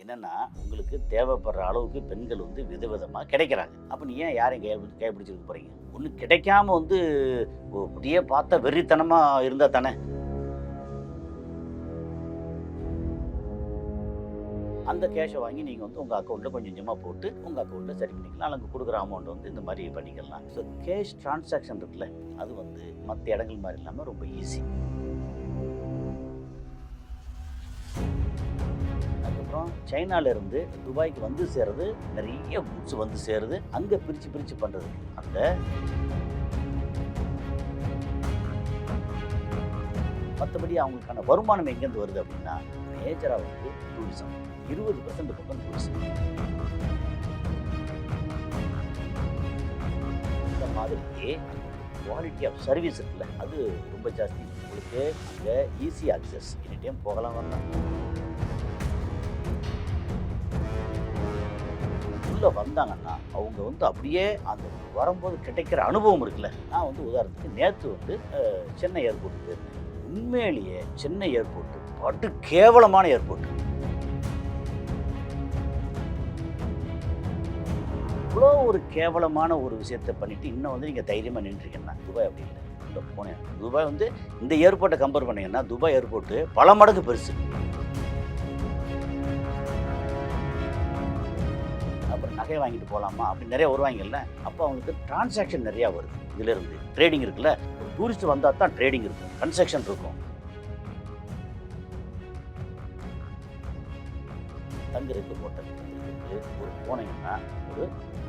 என்னன்னா உங்களுக்கு தேவைப்படுற அளவுக்கு பெண்கள் வந்து விதவிதமாக கிடைக்கிறாங்க. அப்போ நீ ஏன் யாரையும் கைப்பிடிச்சிருக்க போறீங்க? ஒன்று கிடைக்காம வந்து அப்படியே பார்த்தா வெறித்தனமாக இருந்தால் தானே. அந்த கேஷை வாங்கி நீங்கள் வந்து உங்கள் அக்கௌண்ட்டில் கொஞ்சம் கொஞ்சமாக போட்டு உங்கள் அக்கௌண்ட்டில் சரி பண்ணிக்கலாம். அல்லது கொடுக்குற அமௌண்ட் வந்து இந்த மாதிரி பண்ணிக்கலாம். ஸோ கேஷ் டிரான்சாக்ஷன் இருக்குல்ல, அது வந்து மற்ற இடங்கள் மாதிரி இல்லாமல் ரொம்ப ஈஸி. அதுக்கப்புறம் சைனாலேருந்து துபாய்க்கு வந்து சேருது, நிறைய குட்ஸ் வந்து சேருது. அங்கே பிரித்து பண்ணுறது அந்த மற்றபடி அவங்களுக்கான வருமானம் எங்கேருந்து வருது அப்படின்னா மேஜராக வந்து டூரிசம். 20% பக்கம் டூரிசம். இந்த மாதிரியே குவாலிட்டி ஆஃப் சர்வீஸ் இருக்குல்ல, அது ரொம்ப ஜாஸ்தி. உங்களுக்கு அங்கே ஈஸி ஆக்சஸ், எனி டைம் போகலாம் வரலாம். உள்ளே வந்தாங்கன்னா அவங்க வந்து அப்படியே அந்த வரும்போது கிடைக்கிற அனுபவம் இருக்குல்ல. நான் வந்து உதாரணத்துக்கு நேற்று வந்து சென்னை ஏர்போர்ட்டுக்கு போயிருந்தேன். உண்மையிலேயே சென்னை ஏர்போர்ட்டு படு கேவலமான ஏர்போர்ட். இவ்வளோ ஒரு கேவலமான ஒரு விஷயத்தை பண்ணிட்டு இன்னும் வந்து நீங்கள் தைரியமாக நின்றுருக்கீங்கன்னா துபாய் அப்படி இல்லை. போனேன் துபாய் வந்து இந்த ஏர்போர்ட்டை கம்பேர் பண்ணீங்கன்னா துபாய் ஏர்போர்ட்டு பல மடங்கு பெருசு. அப்புறம் நகை வாங்கிட்டு போகலாமா அப்படின்னு நிறைய வருவாங்கல்ல. அப்போ அவங்களுக்கு டிரான்சாக்ஷன் நிறையா வருது. இதிலிருந்து ட்ரேடிங் இருக்குல்ல. ஒரு டூரிஸ்ட் வந்தால் தான் ட்ரேடிங் இருக்கும், கன்ஸ்ட்ரக்ஷன் இருக்கும். தங்குறதுக்கு ஹோட்டல் ஒரு போனீங்கன்னா ஒரு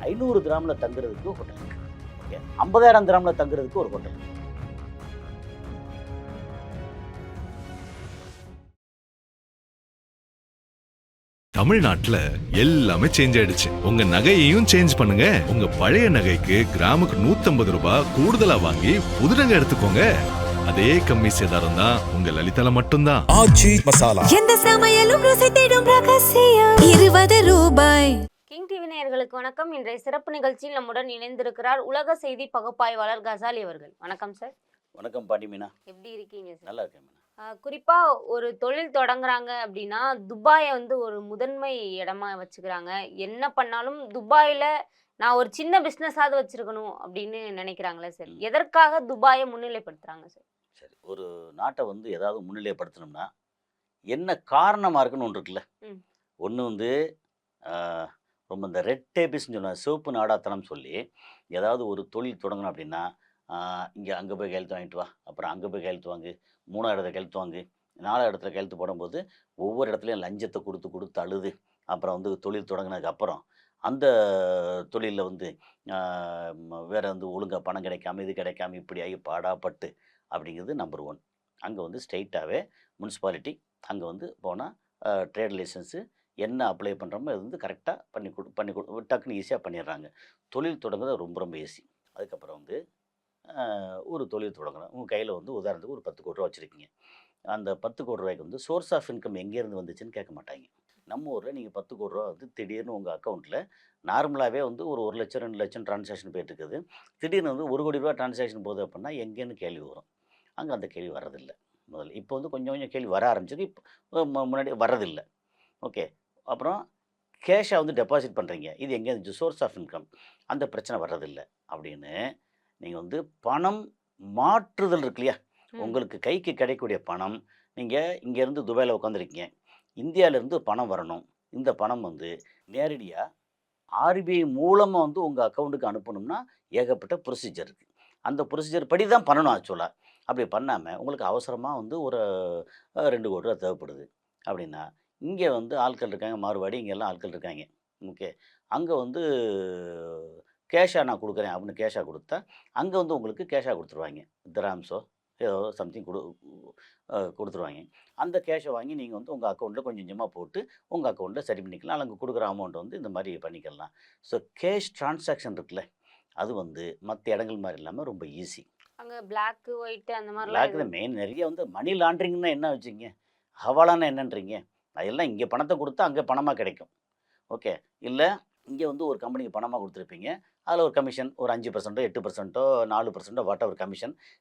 500 கிராமில் தங்குறதுக்கு ஹோட்டல் இருக்கு. ஓகே, 50,000 கிராமில் தங்குறதுக்கு ஒரு ஹோட்டல். தமிழ்நாட்டுல எல்லாமே சேஞ்ச் ஆயிடுச்சு. உங்க நகையையும் சேஞ்ச் பண்ணுங்க. உங்க பழைய நகைக்கு கிராமுக்கு 150 ரூபாய் கூடுதலா வாங்கி புது நகை எடுத்துக்கோங்க. அதே கம்மி சேதாரம் தான் உங்க லலிதால மட்டும்தான். ஆச்சி மசாலா. எந்த சமையலும் ருசி தேடும் ரகசியம் 20 ரூபாய். கிங் டிவி நேயர்களுக்கு வணக்கம். இன்றைய சிறப்பு நிகழ்ச்சியில் நம்முடன் இணைந்திருக்கிறார் உலக செய்தி பகுப்பாய்வாளர் கசாலி அவர்கள். வணக்கம் சார். வணக்கம் பாண்டி மீனா. எப்படி இருக்கீங்க சார்? நல்லா இருக்கேன் மீனா. குறிப்பா ஒரு தொழில் தொடங்குறாங்க அப்படின்னா துபாயை வந்து ஒரு முதன்மை இடமா வச்சுக்கிறாங்க. என்ன பண்ணாலும் துபாயில நான் ஒரு சின்ன பிஸ்னஸாவது வச்சிருக்கணும் அப்படின்னு நினைக்கிறாங்களே சார். எதற்காக துபாயை முன்னிலைப்படுத்துறாங்க சார்? சரி, ஒரு நாட்டை வந்து ஏதாவது முன்னிலைப்படுத்தணும்னா என்ன காரணமாக இருக்குன்னு ஒன்று இருக்குல்ல. ஒன்று வந்து ரொம்ப இந்த ரெட் டேபிஸ்ன்னு சொல்லுவாங்க, சிவப்பு நாடாத்தனம் சொல்லி ஏதாவது ஒரு தொழில் தொடங்கணும் அப்படின்னா இங்கே அங்கே போய் கையெழுத்து வாங்கிட்டு வா, அப்புறம் அங்கே போய் கையெழுத்து வாங்கு, 3ஆவது இடத்துல கையெழுத்து வாங்கு, 4ஆவது இடத்துல கையெழுத்து போடும்போது ஒவ்வொரு இடத்துலையும் லஞ்சத்தை கொடுத்து அழுது அப்புறம் வந்து தொழில் தொடங்கினதுக்கப்புறம் அந்த தொழிலில் வந்து வேறு வந்து ஒழுங்காக பணம் கிடைக்காம இது கிடைக்காம இப்படி ஆகி பாடாப்பட்டு அப்படிங்கிறது நம்பர் 1. அங்கே வந்து ஸ்ட்ரெயிட்டாகவே முனிசிபாலிட்டி அங்கே வந்து போனால் ட்ரேட் லைசன்ஸு என்ன அப்ளை பண்ணுறோமோ அது வந்து கரெக்டாக பண்ணி டக்குன்னு ஈஸியாக பண்ணிடுறாங்க. தொழில் தொடங்குறது ரொம்ப ஈஸி. அதுக்கப்புறம் வந்து ஒரு தொழில் தொடங்கணும். உங்கள் கையில் வந்து உதாரணத்துக்கு ஒரு 10 கோடி ரூபா வச்சுருக்கீங்க. அந்த 10 கோடி ரூபாய்க்கு வந்து சோர்ஸ் ஆஃப் இன்கம் எங்கேருந்து வந்துச்சுன்னு கேட்க மாட்டாங்க. நம்ம ஊரில் நீங்கள் 10 கோடி ரூபா வந்து திடீர்னு உங்கள் அக்கௌண்ட்டில் நார்மலாகவே வந்து ஒரு 1 லட்சம் 2 லட்சம் டிரான்சாக்ஷன் போயிட்டுருக்குது. திடீர்னு வந்து 1 கோடி ரூபா டிரான்சாக்ஷன் போகுது அப்படின்னா எங்கேன்னு கேள்வி வரும். அங்கே அந்த கேள்வி வர்றதில்லை. முதல்ல இப்போ வந்து கொஞ்சம் கேள்வி வர ஆரம்பிச்சது. இப்போ முன்னாடி வர்றதில்லை. ஓகே, அப்புறம் கேஷாக வந்து டெபாசிட் பண்ணுறீங்க, இது எங்கே இருந்துச்சு, சோர்ஸ் ஆஃப் இன்கம், அந்த பிரச்சனை வர்றதில்லை. அப்படின்னு நீங்கள் வந்து பணம் மாற்றுதல் இருக்கு இல்லையா, உங்களுக்கு கைக்கு கிடைக்கக்கூடிய பணம், நீங்கள் இங்கேருந்து துபாயில் உட்காந்துருக்கீங்க, இந்தியாவிலேருந்து பணம் வரணும். இந்த பணம் வந்து நேரடியாக ஆர்பிஐ மூலமாக வந்து உங்கள் அக்கௌண்ட்டுக்கு அனுப்பணும்னா ஏகப்பட்ட ப்ரொசீஜர் இருக்குது. அந்த ப்ரொசீஜர் படி தான் பண்ணணும் ஆக்சுவலாக. அப்படி பண்ணாமல் உங்களுக்கு அவசரமாக வந்து ஒரு 2 கோடி ரூபா தேவைப்படுது அப்படின்னா இங்கே வந்து ஆட்கள் இருக்காங்க, மாறுபாடி இங்கெல்லாம் ஆட்கள் இருக்காங்க. ஓகே, அங்கே வந்து கேஷாக நான் கொடுக்குறேன் அப்படின்னு கேஷாக கொடுத்தா அங்கே வந்து உங்களுக்கு கேஷாக கொடுத்துருவாங்க. திராம்ஸோ ஏதோ சம்திங் கொடுத்துருவாங்க. அந்த கேஷை வாங்கி நீங்கள் வந்து உங்கள் அக்கௌண்ட்டில் கொஞ்சம் கொஞ்சமாக போட்டு உங்கள் அக்கௌண்ட்டில் சரி பண்ணிக்கலாம். அங்கே கொடுக்குற அமௌண்ட் வந்து இந்த மாதிரி பண்ணிக்கலாம். ஸோ கேஷ் டிரான்சாக்ஷன் இருக்குல்ல, அது வந்து மற்ற இடங்கள் மாதிரி இல்லாமல் ரொம்ப ஈஸி. அங்கே பிளாக் ஒயிட் அந்த மாதிரி பிளாக் தான் மெயின். நிறைய வந்து மணி லாண்ட்ரிங்னா என்ன வச்சுங்க, ஹவாலானா என்னன்றீங்க, அதெல்லாம் இங்கே பணத்தை கொடுத்தா அங்கே பணமாக கிடைக்கும். ஓகே, இல்லை இங்கே வந்து ஒரு கம்பெனிக்கு பணமாக கொடுத்துருப்பீங்க. அதில் ஒரு கமிஷன் ஒரு 5%, 8%, 4% வாட் எவர்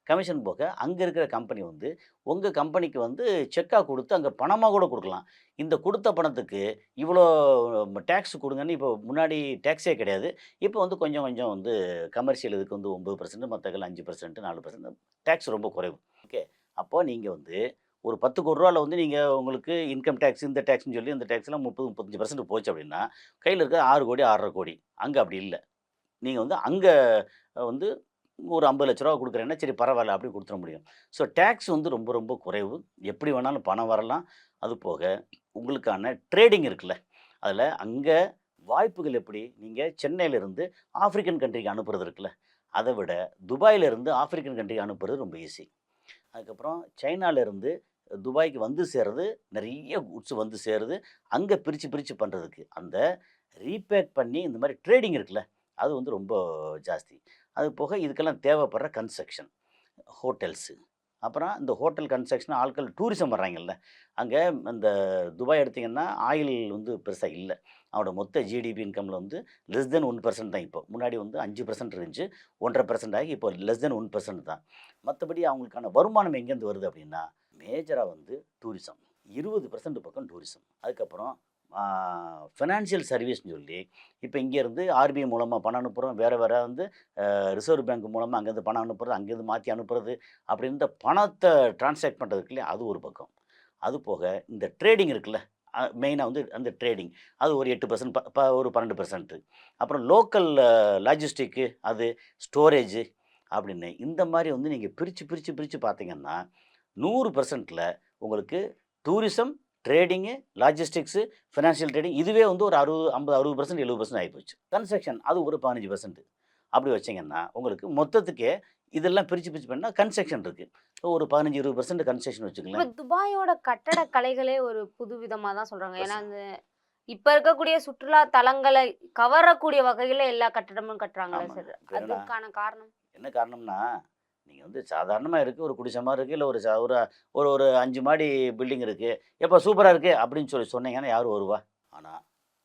கமிஷன் போக அங்கே இருக்கிற கம்பெனி வந்து உங்கள் கம்பெனிக்கு வந்து செக்காக கொடுத்து அங்கே பணமாக கூட கொடுக்கலாம். இந்த கொடுத்த பணத்துக்கு இவ்வளோ டேக்ஸ் கொடுங்கன்னு இப்போ முன்னாடி டேக்ஸே கிடையாது. இப்போ வந்து கொஞ்சம் கொஞ்சம் வந்து கமர்ஷியல் இதுக்கு வந்து 9%, மற்றதுக்கெல்லாம் 5%, 4% டேக்ஸ் ரொம்ப குறைவு. ஓகே. அப்போ நீங்கள் வந்து ஒரு 10,00,00,000 வந்து நீங்கள் உங்களுக்கு இன்கம் டேக்ஸ் இந்த டேக்ஸ்ன்னு சொல்லி இந்த டேக்ஸ்லாம் 30, 35% போச்சு அப்படின்னா, கையில் இருக்க 6 கோடி 6.5 கோடி. அங்கே அப்படி இல்ல. நீங்க வந்து அங்க வந்து ஒரு 50,00,000 குடுக்குறேன்னா, சரி பரவால்ல அப்படி குடுத்துற முடியும். ஸோ டாக்ஸ் வந்து ரொம்ப ரொம்ப குறைவு. எப்படி வேணாலும் பணம் வரலாம். அது போக உங்களுக்கான ட்ரேடிங் இருக்குல்ல, அதில அங்க வாய்ப்புகள் எப்படி? நீங்க சென்னையிலிருந்து ஆஃப்ரிக்கன் கண்ட்ரிக்கு அனுப்புறது இருக்குல்ல, அத விட துபாயிலிருந்து ஆஃப்ரிக்கன் கண்ட்ரிக்கு அனுப்புறது ரொம்ப ஈஸி. அதுக்கப்புறம் சைனாலேருந்து துபாய்க்கு வந்து சேர்றது, நெறைய குட்ஸ் வந்து சேருது. அங்க பிரிச்சு பிரிச்சு பண்றதுக்கு, அந்த ரீபேக் பண்ணி இந்த மாரி ட்ரேடிங் இருக்குல்ல, அது வந்து ரொம்ப ஜாஸ்தி. அது போக இதுக்கெல்லாம் தேவைப்படுற கன்ஸ்ட்ரக்ஷன், ஹோட்டல்ஸு. அப்புறம் இந்த ஹோட்டல் கன்ஸ்ட்ரக்ஷன் ஆட்கள் டூரிசம் வர்றாங்கல்ல, அங்க இந்த துபாய் எடுத்தீங்கன்னா, ஆயில் வந்து பெருசா இல்ல. அவனோட மொத்த ஜிடிபி இன்கம்ல வந்து லெஸ் தென் 1% தான் இப்போ. முன்னாடி வந்து 5% இருந்துச்சு. 1.5% ஆகி இப்போ லெஸ் தென் 1% தான். மத்தபடி அவங்களுக்கான வருமானம் எங்கேருந்து வருது அப்படின்னா, மேஜரா வந்து டூரிசம். 20% பக்கம் டூரிசம். அதுக்கப்புறம் ஃபினான்ஷியல் சர்வீஸ்ன்னு சொல்லி, இப்போ இங்கேருந்து ஆர்பிஐ மூலமா பணம் அனுப்புறோம். வேற வேற வந்து ரிசர்வ் பேங்க் மூலமா அங்கேருந்து பணம் அனுப்புறது, அங்கேருந்து மாத்தி அனுப்புறது, அப்படி இந்த பணத்த டிரான்சாக்ட் பண்றது இருக்கு இல்லையா? அது ஒரு பக்கம். அது போக இந்த ட்ரேடிங் இருக்குல்ல, மெயினா வந்து அந்த ட்ரேடிங். அது ஒரு 8% ஒரு 12%. அப்புறம் லோக்கல் லாஜிஸ்டிக்கு அது, ஸ்டோரேஜு அப்படின்னு இந்த மாரி வந்து நீங்க பிரிச்சு, பிரிச்சு, பிரிச்சு பார்த்தீங்கன்னா, 100%ல உங்களுக்கு tourism, trading, logistics, financial trading இதுவே வந்து ஒரு 60, 50, 60%, 70% ஆயிப்போச்சு. கன்ஸ்ட்ரக்ஷன் அது ஒரு 15%. அப்படி வச்சீங்கன்னா, உங்களுக்கு மொத்தத்துக்கே இதெல்லாம் பிரிச்சு, பிரிச்சு பண்ணா கன்ஸ்ட்ரக்ஷன் இருக்கு. ஒரு 15, 20% கன்ஸ்ட்ரக்ஷன் இப்ப வச்சுக்கங்களேன். துபாயோட கட்டடக் கலைகளே ஒரு புதுவிதமா தான் சொல்றாங்க. ஏன்னா, ப்ளஸ் அந்த இப்ப இருக்கக்கூடிய சுற்றுலா தலங்களை கவரக்கூடிய வகையில எல்லா கட்டடமும் கட்டுறாங்கல்ல ஆமாங்க. சார். இப்ப என்னன்னா அதுக்கான காரணம்? என்ன காரணம்னா, நீங்க வந்து சாதாரணமா இருக்கு. ஒரு குடிசை மாரி இருக்கு. இல்ல ஒரு ஒரு ஒரு ஒரு 5 மாடி பில்டிங் இருக்கு. "எப்பா சூப்பரா இருக்கு" அப்படின்னு சொல்லி சொன்னீங்கன்னா யாரு வருவா? ஆனா,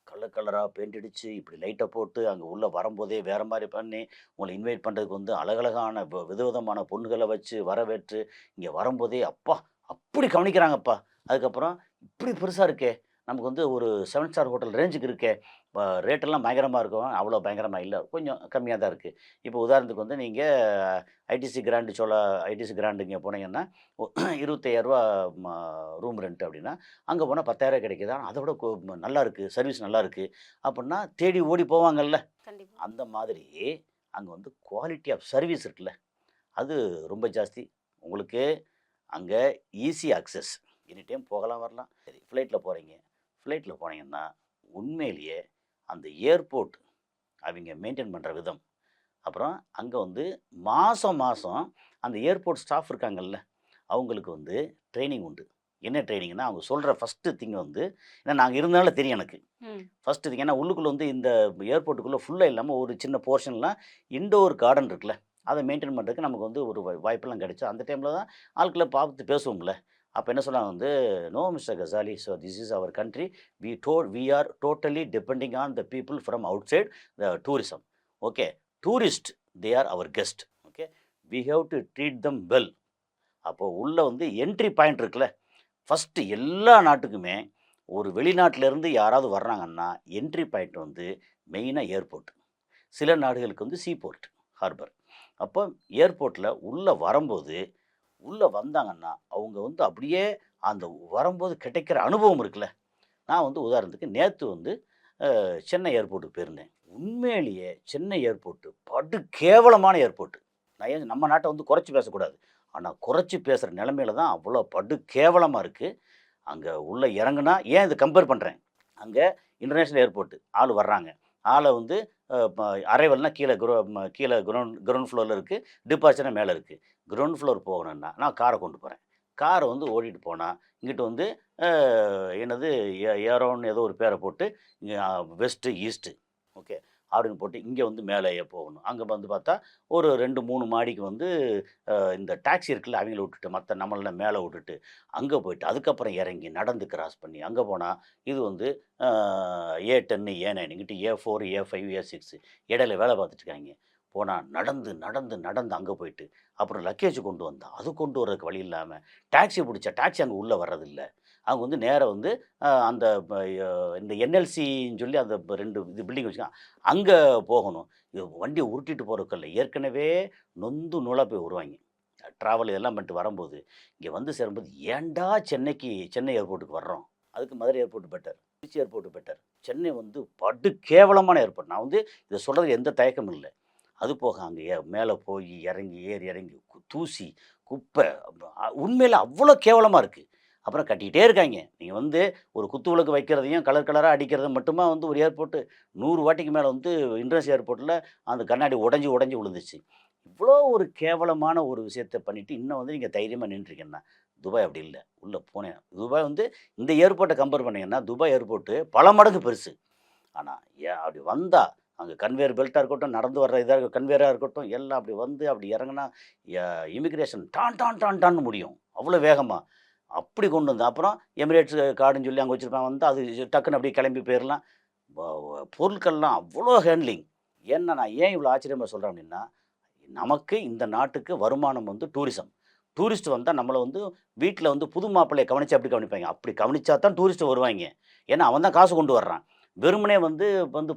கலர் கலரா பெயிண்ட் அடிச்சு, இப்படி லைட்ட போட்டு, அங்க உள்ள வரும்போதே வேற மாரி பண்ணி, உங்கள இன்வைட் பண்றதுக்கு வந்து அழகழகான விதவிதமான பொண்ணுகள வச்சு வரவேற்று, இங்க வரும்போதே அப்பா! அப்படி கவனிக்கிறாங்கப்பா. அதுக்கப்புறம் இப்படி பெருசா இருக்கே! நமக்கு வந்து ஒரு 7 ஸ்டார் ஹோட்டல் ரேஞ்சுக்கு இருக்கே! ரேட்டெல்லாம் பயங்கரமா இருக்கும். அவ்வளோ பயங்கரமா இல்ல. கொஞ்சம் கம்மியா தான் இருக்கு. இப்போ உதாரணத்துக்கு வந்து நீங்க ஐடிசி கிராண்ட் இங்க போனீங்கன்னா, ரூ. 25,000 ம ரூம் ரென்ட் அப்படின்னா, அங்க போனா 10,000 கிடைக்குதா? அத விட நல்லா இருக்கு. சர்வீஸ் நல்லா இருக்கு. அப்புட்ன்னா தேடி ஓடி போவாங்கல்ல. கண்டிப்பா. அந்த மாதிரி அங்க வந்து குவாலிட்டி ஆஃப் சர்வீஸ் இருக்குல்ல, அது ரொம்ப ஜாஸ்தி. உங்களுக்கு அங்க ஈஸி அக்சஸ். எனி டைம் போகலாம், வரலாம். சரி ஃப்ளைட்ல போறீங்க. ஃப்ளைட்ல போனீங்கன்னா, உண்மையிலேயே அந்த ஏர்போர்ட் அவிங்க மெயின்டெயின் பண்ற விதம், அப்புறம் அங்க வந்து மாசம் மாசம் அந்த ஏர்போர்ட் ஸ்டாஃப் இருக்காங்கல்ல, அவங்களுக்கு வந்து ட்ரெய்னிங் உண்டு. என்ன ட்ரெய்னிங்ன்னா, அவங்க சொல்ற ஃபர்ஸ்ட்டு திங் வந்து ஏன்னா நாங்க இருந்தனால தெரியும் எனக்கு. ம். ஃபர்ஸ்ட்டு திங் ஏன்னா உள்ளுக்குள்ள வந்து இந்த ஏர்போர்ட்டுக்குள்ள ஃபுல்லா இல்லாம ஒரு சின்ன போர்ஷன்லாம் இன்டோர் கார்டன் இருக்குல்ல, அத மெயின்டெயின் பண்றதுக்கு நமக்கு வந்து ஒரு வாய்ப்பெல்லாம் கிடைச்சு, அந்த டைம்ல தான் ஆட்கள பார்த்து பேசுவோம்ல. அப்ப என்ன சொன்னாங்க வந்து, "no mister Ghazali, so this is our country. We are totally depending on the people from outside the tourism. Okay. Tourist they are our guest. Okay. We have to treat them well." அப்போ உள்ள வந்து entry point இருக்குல்ல, first எல்லா நாட்டுக்குமே ஒரு வெளிநாட்டிலேருந்து யாராவது வர்றாங்கன்னா, entry point வந்து மெயினா ஏர்போர்ட். சில நாடுகளுக்கு வந்து சீபோர்ட், ஹார்பர். அப்போ ஏர்போர்ட்ல உள்ள வரம்போது, உள்ள வந்தாங்கன்னா, அவங்க வந்து அப்படியே அந்த வரும்போது கிடைக்கிற அனுபவம் இருக்குல்ல, நான் வந்து உதாரணத்துக்கு நேத்து வந்து சென்னை ஏர்போர்ட்டுக்கு போயிருந்தேன். உண்மையிலேயே சென்னை ஏர்போர்ட் படு கேவலமான ஏர்போர்ட். நான் ஏன் நம்ம நாட்ட வந்து குறைச்சு பேசக்கூடாது. ஆனா குறைச்சு பேசுற நிலைமையில தான் அவ்வளோ படு கேவலமா இருக்கு. அங்க உள்ள இறங்குனா ஏன் இத கம்பேர் பண்றேன். அங்க இன்டர்நேஷனல் ஏர்போர்ட் ஆள் வர்றாங்க. ஆள வந்து ப அரைவல்னா கீழ கிரவுண்ட் ஃப்ளோர்ல இருக்கு. டிபார்ச்சர்னா மேல இருக்கு. கிரவுண்ட் ஃப்ளோர் போகணும்னா நான் கார கொண்டு போறேன். கார வந்து ஓட்டிட்டு போனா, இங்கிட்டு வந்து அ என்னது ஏரோன்னு ஏதோ ஒரு பேர போட்டு வெஸ்ட், ஈஸ்ட் ஓகே. அப்படின்னு போட்டு இங்கே வந்து மேலே போகணும். அங்கே வந்து பார்த்தா ஒரு 2, 3 மாடிக்கு வந்து இந்த டாக்ஸி இருக்குல்ல அவங்கள விட்டுட்டு மற்ற நம்மளெல்லாம் மேலே விட்டுட்டு அங்கே போயிட்டு அதுக்கப்புறம் இறங்கி நடந்து கிராஸ் பண்ணி அங்கே போனால் இது வந்து A10 A9 இங்கிட்டு A4 A5 A6 இடையில வேலை பார்த்துட்டு இருக்காங்க. போனால் நடந்து நடந்து நடந்து அங்கே போயிட்டு அப்புறம் லக்கேஜ் கொண்டு வந்தா அது கொண்டு வர்றதுக்கு வழி இல்லாமல் டாக்ஸி பிடிச்சா டாக்ஸி அங்கே உள்ளே வர்றதில்ல. அவங்க வந்து நேராக வந்து அந்த இந்த என்எல்சின்னு சொல்லி அந்த 2 இது பில்டிங் வச்சுருக்காங்க அங்கே போகணும். இது வண்டியை உருட்டிட்டு போகிறதுக்குள்ள ஏற்கனவே நொந்து நூலாக போய் வருவாங்க. ட்ராவல் இதெல்லாம் பண்ணிட்டு வரும்போது இங்கே வந்து சேரும்போது ஏன்டா சென்னை ஏர்போர்ட்டுக்கு வர்றோம், அதுக்கு Madurai airport better, Tiruchi airport better. Chennai வந்து படு கேவலமான ஏர்போர்ட். நான் வந்து இதை சொல்கிறது எந்த தயக்கமும் இல்லை. அது போக அங்கே மேலே போய் இறங்கி இறங்கி தூசி குப்பை உண்மையில் அவ்வளோ கேவலமாக இருக்குது. அப்புறம் கட்டிக்கிட்டே இருக்காங்க. நீங்கள் வந்து ஒரு குத்து விளக்கு வைக்கிறதையும் கலர் கலராக அடிக்கிறதும் மட்டுமா வந்து ஒரு ஏர்போர்ட்டு 100 வாட்டிக்கு மேலே வந்து இன்டர்நேஷனல் ஏர்போர்ட்டில் அந்த கண்ணாடி உடஞ்சி விழுந்துச்சு. இவ்வளோ ஒரு கேவலமான ஒரு விஷயத்தை பண்ணிவிட்டு இன்னும் வந்து நீங்கள் தைரியமாக நின்றுருக்கீங்கன்னா துபாய் அப்படி இல்லை. உள்ளே போனேன். துபாய் வந்து இந்த ஏர்போர்ட்டை கம்பேர் பண்ணிங்கன்னா துபாய் ஏர்போர்ட்டு பல மடங்கு பெருசு. ஆனால் அப்படி வந்தால் அங்கே கன்வேயர் பெல்ட்டாக இருக்கட்டும், நடந்து வர்ற இதாக கன்வேயராக இருக்கட்டும், எல்லாம் அப்படி வந்து அப்படி இறங்குனா இமிக்ரேஷன் டான் டான் டான் டான்னு முடியும் அவ்வளோ வேகமாக. அப்படி கொண்டு வந்து அப்புறம் எமிரேட்ஸ் கார்டுன்னு சொல்லி அங்கே வச்சுருப்பாங்க. வந்து அது டக்குன்னு அப்படியே கிளம்பி போயிடலாம். பொருட்கள்லாம் அவ்வளோ ஹேண்ட்லிங். ஏன்னா நான் ஏன் இவ்வளோ ஆச்சரியமாக சொல்கிறேன் அப்படின்னா, நமக்கு இந்த நாட்டுக்கு வருமானம் வந்து டூரிஸ்ட் வந்தால் நம்மளை வந்து வீட்டில் வந்து புது மாப்பிள்ளையை கவனித்து அப்படி கவனிப்பாங்க. அப்படி கவனிச்சா தான் டூரிஸ்ட்டு வருவாங்க. ஏன்னா அவன் தான் காசு கொண்டு வர்றான். வெறுமனே வந்து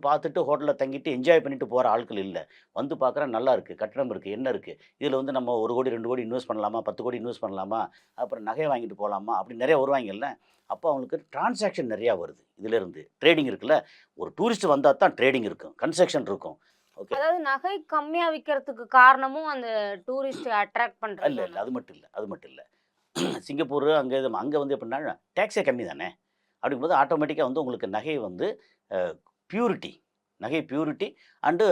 பார்த்துட்டு ஹோட்டலில் தங்கிட்டு என்ஜாய் பண்ணிட்டு போகிற ஆட்கள் இல்லை. வந்து பார்க்குறேன் நல்லா இருக்குது, கட்டணம் இருக்குது, என்ன இருக்குது, இதில் வந்து நம்ம 1 கோடி 2 கோடி இன்வெஸ்ட் பண்ணலாமா, 10 கோடி இன்வெஸ்ட் பண்ணலாமா, அப்புறம் நகையை வாங்கிட்டு போகலாமா, அப்படி நிறைய வருவாங்கல்ல. அப்போ அவங்களுக்கு டிரான்சாக்ஷன் நிறையா வருது. இதிலேருந்து ட்ரேடிங் இருக்குல்ல. ஒரு டூரிஸ்ட் வந்தால் தான் ட்ரேடிங் இருக்கும், கன்ஸ்ட்ரக்ஷன் இருக்கும். ஓகே. அதாவது நகை கம்மியா விக்கிறதுக்கு காரணமும் அந்த டூரிஸ்ட் அட்ராக்ட் இல்லை பண்றது இல்லை அது மட்டும் இல்லை. சிங்கப்பூர் அங்கே வந்து எப்படின்னா டேக்ஸே கம்மி தானே. அப்படிங்கும்போது ஆட்டோமேட்டிக்காக வந்து உங்களுக்கு நகை வந்து நகை பியூரிட்டி அண்டு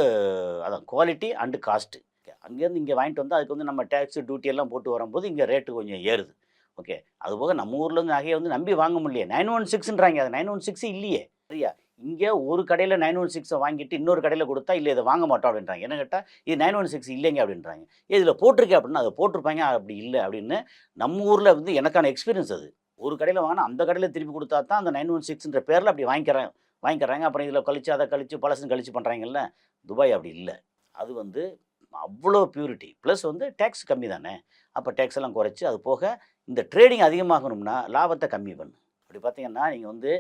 அதான் குவாலிட்டி அண்டு காஸ்ட்டு. அங்கேருந்து இங்கே வாங்கிட்டு வந்து அதுக்கு வந்து நம்ம டேக்ஸு டியூட்டி எல்லாம் போட்டு வரும்போது இங்கே ரேட்டு கொஞ்சம் ஏறுது. ஓகே. அதுபோக நம்ம ஊர்லேருந்து நகையை வந்து நம்பி வாங்க முடியலையே. 916ன்றாங்க. அது 916 இல்லையே. சரியா? இங்கே ஒரு கடையில் 916 வாங்கிட்டு இன்னொரு கடையில் கொடுத்தா இல்லை இதை வாங்க மாட்டோம் அப்படின்றாங்க. என்ன கேட்டால் இது 916 இல்லைங்க அப்படின்றாங்க. இதில் போட்டிருக்கேன் அப்படின்னா அதை போட்டிருப்பாங்க, அப்படி இல்லை அப்படின்னு நம்ம ஊரில் வந்து எனக்கான எக்ஸ்பீரியன்ஸ் அது. ஒரு கடையில் வாங்கினா அந்த கடையில் திருப்பி கொடுத்தா தான் அந்த 916ன்ற பேரில் அப்படி வாங்கிக்கிறாங்க. அப்புறம் இதில் கழிச்சு அதை கழிச்சு பழசுன்னு கழிச்சு பண்ணுறாங்கல்ல. துபாய் அப்படி இல்லை. அது வந்து அவ்வளோ பியூரிட்டி ப்ளஸ் வந்து டேக்ஸ் கம்மி தானே. அப்போ டேக்ஸ் எல்லாம் குறைச்சி அது போக இந்த ட்ரேடிங் அதிகமாகணும்னா லாபத்தை கம்மி பண்ணு. அப்படி பார்த்தீங்கன்னா நீங்கள் வந்து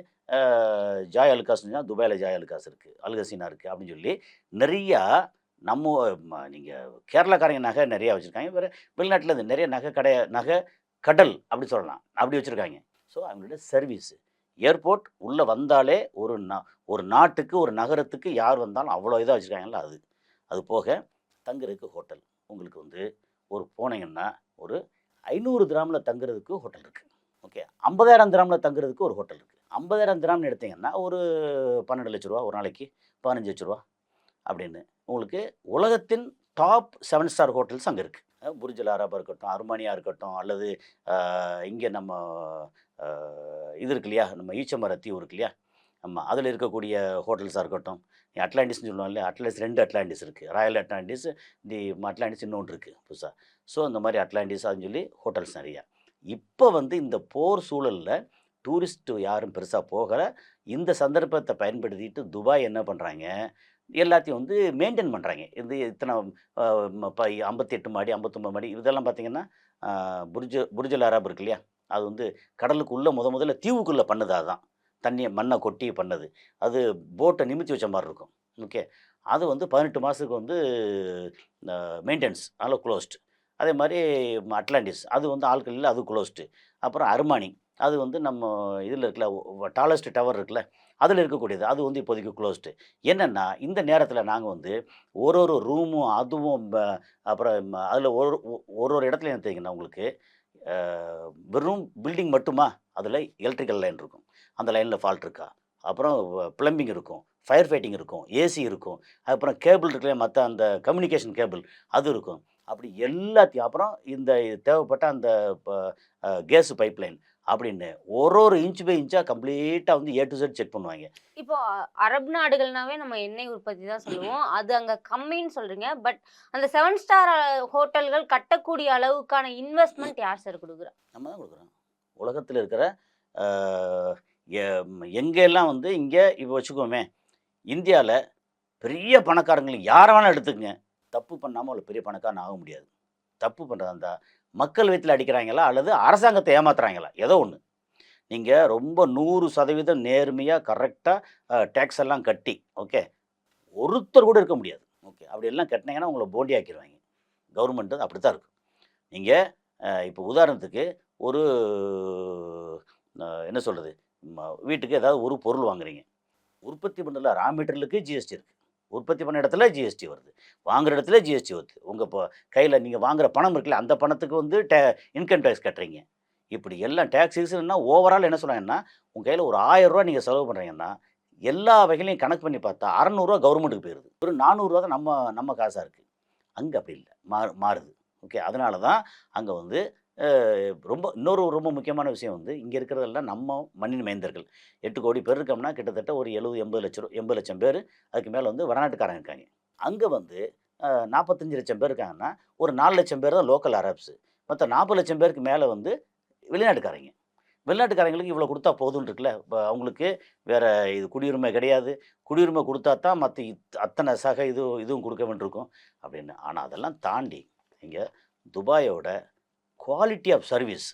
ஜாய் அலுகாஸ்னா துபாயில் ஜாய் அலுகாஸ் இருக்குது, அல்கசீனா இருக்குது அப்படின்னு சொல்லி நிறையா நம்ம நீங்கள் கேரளாக்காரங்க நகை நிறையா வச்சுருக்காங்க. வேறு வெளிநாட்டில் இது நிறைய நகை கடல் அப்படி சொல்லலாம், அப்படி வச்சுருக்காங்க. ஸோ அவங்களோட சர்வீஸு ஏர்போர்ட் உள்ளே வந்தாலே ஒரு நாட்டுக்கு ஒரு நகரத்துக்கு யார் வந்தாலும் அவ்வளோ இதாக வச்சுருக்காங்கல்ல. அது போக தங்குறதுக்கு ஹோட்டல் உங்களுக்கு வந்து ஒரு போனீங்கன்னா ஒரு 500 திராமில் தங்குறதுக்கு ஹோட்டல் இருக்குது. ஓகே. 50,000 திராமில் தங்குறதுக்கு ஒரு ஹோட்டல் இருக்குது. 50,000 திராம்னு எடுத்திங்கன்னா ஒரு 12 லட்ச ரூபா ஒரு நாளைக்கு, 15 லட்ச ரூபா அப்படின்னு உங்களுக்கு உலகத்தின் டாப் 7 ஸ்டார் ஹோட்டல்ஸ் அங்கே இருக்குது. புர்ஜ் அல் அரபாக இருக்கட்டும், அர்மானியா இருக்கட்டும், அல்லது இங்கே நம்ம இது இருக்கு இல்லையா, நம்ம ஈச்சமர தீவு இருக்கு இல்லையா, ஆமாம், அதில் இருக்கக்கூடிய ஹோட்டல்ஸாக இருக்கட்டும். அட்லாண்டிஸ்னு சொல்லுவோம் இல்லையா, 2 அட்லாண்டிஸ் இருக்குது. ராயல் அட்லாண்டிஸ், அட்லாண்டிஸ் இன்னொன்று இருக்குது புதுசாக. ஸோ இந்த மாதிரி அட்லாண்டிஸ் அப்படின்னு சொல்லி ஹோட்டல்ஸ் நிறையா. இப்போ வந்து இந்த போர் சூழலில் டூரிஸ்ட்டு யாரும் பெருசாக போகலை. இந்த சந்தர்ப்பத்தை பயன்படுத்திட்டு துபாய் என்ன பண்ணுறாங்க, எல்லாத்தையும் வந்து மெயின்டைன் பண்ணுறாங்க. இத்தனை 58 மாடி 59 மாடி இதெல்லாம் பார்த்திங்கன்னா புர்ஜ் அல் அரப் இருக்கு இல்லையா, அது வந்து கடலுக்கு உள்ளே முதல்ல தீவுக்குள்ளே பண்ணுது. அதுதான் தண்ணியை மண்ணை கொட்டி பண்ணது. அது போட்டை நிமித்தி வச்ச மாதிரி இருக்கும். ஓகே. அது வந்து 18 மாதத்துக்கு வந்து மெயின்டெனன்ஸ், அதனால் க்ளோஸ்டு. அதே மாதிரி அட்லாண்டிஸ் அது வந்து ஆட்கள் இல்லை, அது க்ளோஸ்டு. அப்புறம் அர்மானி அது வந்து நம்ம இதில் இருக்குல்ல, டாலஸ்ட் டவர் இருக்குல்ல, அதில் இருக்கக்கூடியது, அது வந்து இப்போதைக்கு க்ளோஸ்டு. என்னென்னா இந்த நேரத்தில் நாங்கள் வந்து ஒரு ரூமும் அதுவும் அப்புறம் அதில் ஒரு இடத்துல என்ன தெரியுங்கன்னா உங்களுக்கு வெறும் பில்டிங் மட்டுமா, அதில் எலக்ட்ரிக்கல் லைன் இருக்கும், அந்த லைனில் ஃபால்ட் இருக்கா, அப்புறம் ப்ளம்பிங் இருக்கும், ஃபயர் ஃபைட்டிங் இருக்கும், ஏசி இருக்கும், அப்புறம் கேபிள் இருக்குல்ல, மற்ற அந்த கம்யூனிகேஷன் கேபிள் அது இருக்கும். அப்படி எல்லாத்தையும் அப்புறம் இந்த தேவைப்பட்ட அந்த கேஸு பைப்லைன் அப்படின்னு ஒரு இன்ச் பை இன்ச்சாக கம்ப்ளீட்டாக வந்து ஏ டு செட் செக் பண்ணுவாங்க. இப்போ அரபு நாடுகள்னாவே நம்ம எண்ணெய் உற்பத்தி தான் சொல்லுவோம். அது அங்க கம்மின்னு சொல்றீங்க. பட் அந்த 7 ஸ்டார் ஹோட்டல்கள் கட்டக்கூடிய அளவுக்கான இன்வெஸ்ட்மென்ட் யார் சார் குடுக்குறா? நம்ம தான் கொடுக்குறோம். உலகத்தில் இருக்கிற எங்கெல்லாம் வந்து இங்கே இப்போ வச்சுக்கோமே, இந்தியாவில் பெரிய பணக்காரங்களுக்கு யாரை வேணால் எடுத்துக்கங்க, தப்பு பண்ணாமல் அவ்வளோ பெரிய பணக்காரன் ஆக முடியாது. தப்பு பண்ணுறதா இருந்தால் மக்கள் வயித்துல அடிக்கிறாங்களா அல்லது அரசாங்கத்தை ஏமாத்துறாங்களா, ஏதோ ஒன்று. நீங்கள் ரொம்ப 100% நேர்மையாக கரெக்டாக டேக்ஸ் எல்லாம் கட்டி, ஓகே, ஒருத்தர் கூட இருக்க முடியாது. ஓகே, அப்படி எல்லாம் கட்டினீங்கன்னா உங்களை போண்டி ஆக்கிடுவாங்க. கவர்மெண்ட்டு அப்படி தான் இருக்கும். நீங்கள் இப்போ உதாரணத்துக்கு ஒரு என்ன சொல்கிறது, வீட்டுக்கு ஏதாவது ஒரு பொருள் வாங்குறீங்க. உற்பத்தி பண்ணுறதுல ரா மெட்டீரியலுக்கு ஜிஎஸ்டி இருக்குது. உற்பத்தி பண்ண இடத்துல ஜிஎஸ்டி வருது, வாங்குற இடத்துல ஜிஎஸ்டி வருது. உங்கள் இப்போ கையில் நீங்கள் வாங்குற பணம் இருக்குல்ல, அந்த பணத்துக்கு வந்து இன்கம் டேக்ஸ் கட்டுறீங்க. இப்படி எல்லாம் டேக்ஸஸ்ன்னா ஓவரால் என்ன சொல்கிறாங்கன்னா, உங்கள் கையில் ஒரு 1000 ரூபா நீங்கள் செலவு பண்ணுறீங்கன்னா எல்லா வகையிலையும் கணக்கு பண்ணி பார்த்தா 600 ரூபா கவர்மெண்ட்டுக்கு போயிடுது. ஒரு 400 ரூபா தான் நம்ம காசாக இருக்குது. அங்கே அப்படி இல்லை, மாறுது. ஓகே, அதனால தான் அங்கே வந்து ரொம்ப முக்கியமான விஷயம் வந்து இங்கே இருக்கிறதெல்லாம் நம்ம மண்ணின் மைந்தர்கள். 8 கோடி பேர் இருக்கோம்னா கிட்டத்தட்ட ஒரு 80 லட்சம் பேர், அதுக்கு மேலே வந்து வடநாட்டுக்காரங்க இருக்காங்க. அங்கே வந்து 45 லட்சம் பேர் இருக்காங்கன்னா ஒரு 4 லட்சம் பேர் தான் லோக்கல் அரப்ஸு. மற்ற 40 லட்சம் பேருக்கு மேலே வந்து வெளிநாட்டுக்காரங்க. வெளிநாட்டுக்காரங்களுக்கு இவ்வளோ கொடுத்தா போதும்னு இருக்குல்ல. இப்போ அவங்களுக்கு வேறு இது குடியுரிமை கிடையாது. குடியுரிமை கொடுத்தா தான் மற்ற அத்தனை இதுவும் கொடுக்க வேண்டியிருக்கும் அப்படின்னு. ஆனால் அதெல்லாம் தாண்டி இங்கே துபாயோட குவாலிட்டி ஆஃப் சர்வீஸ்,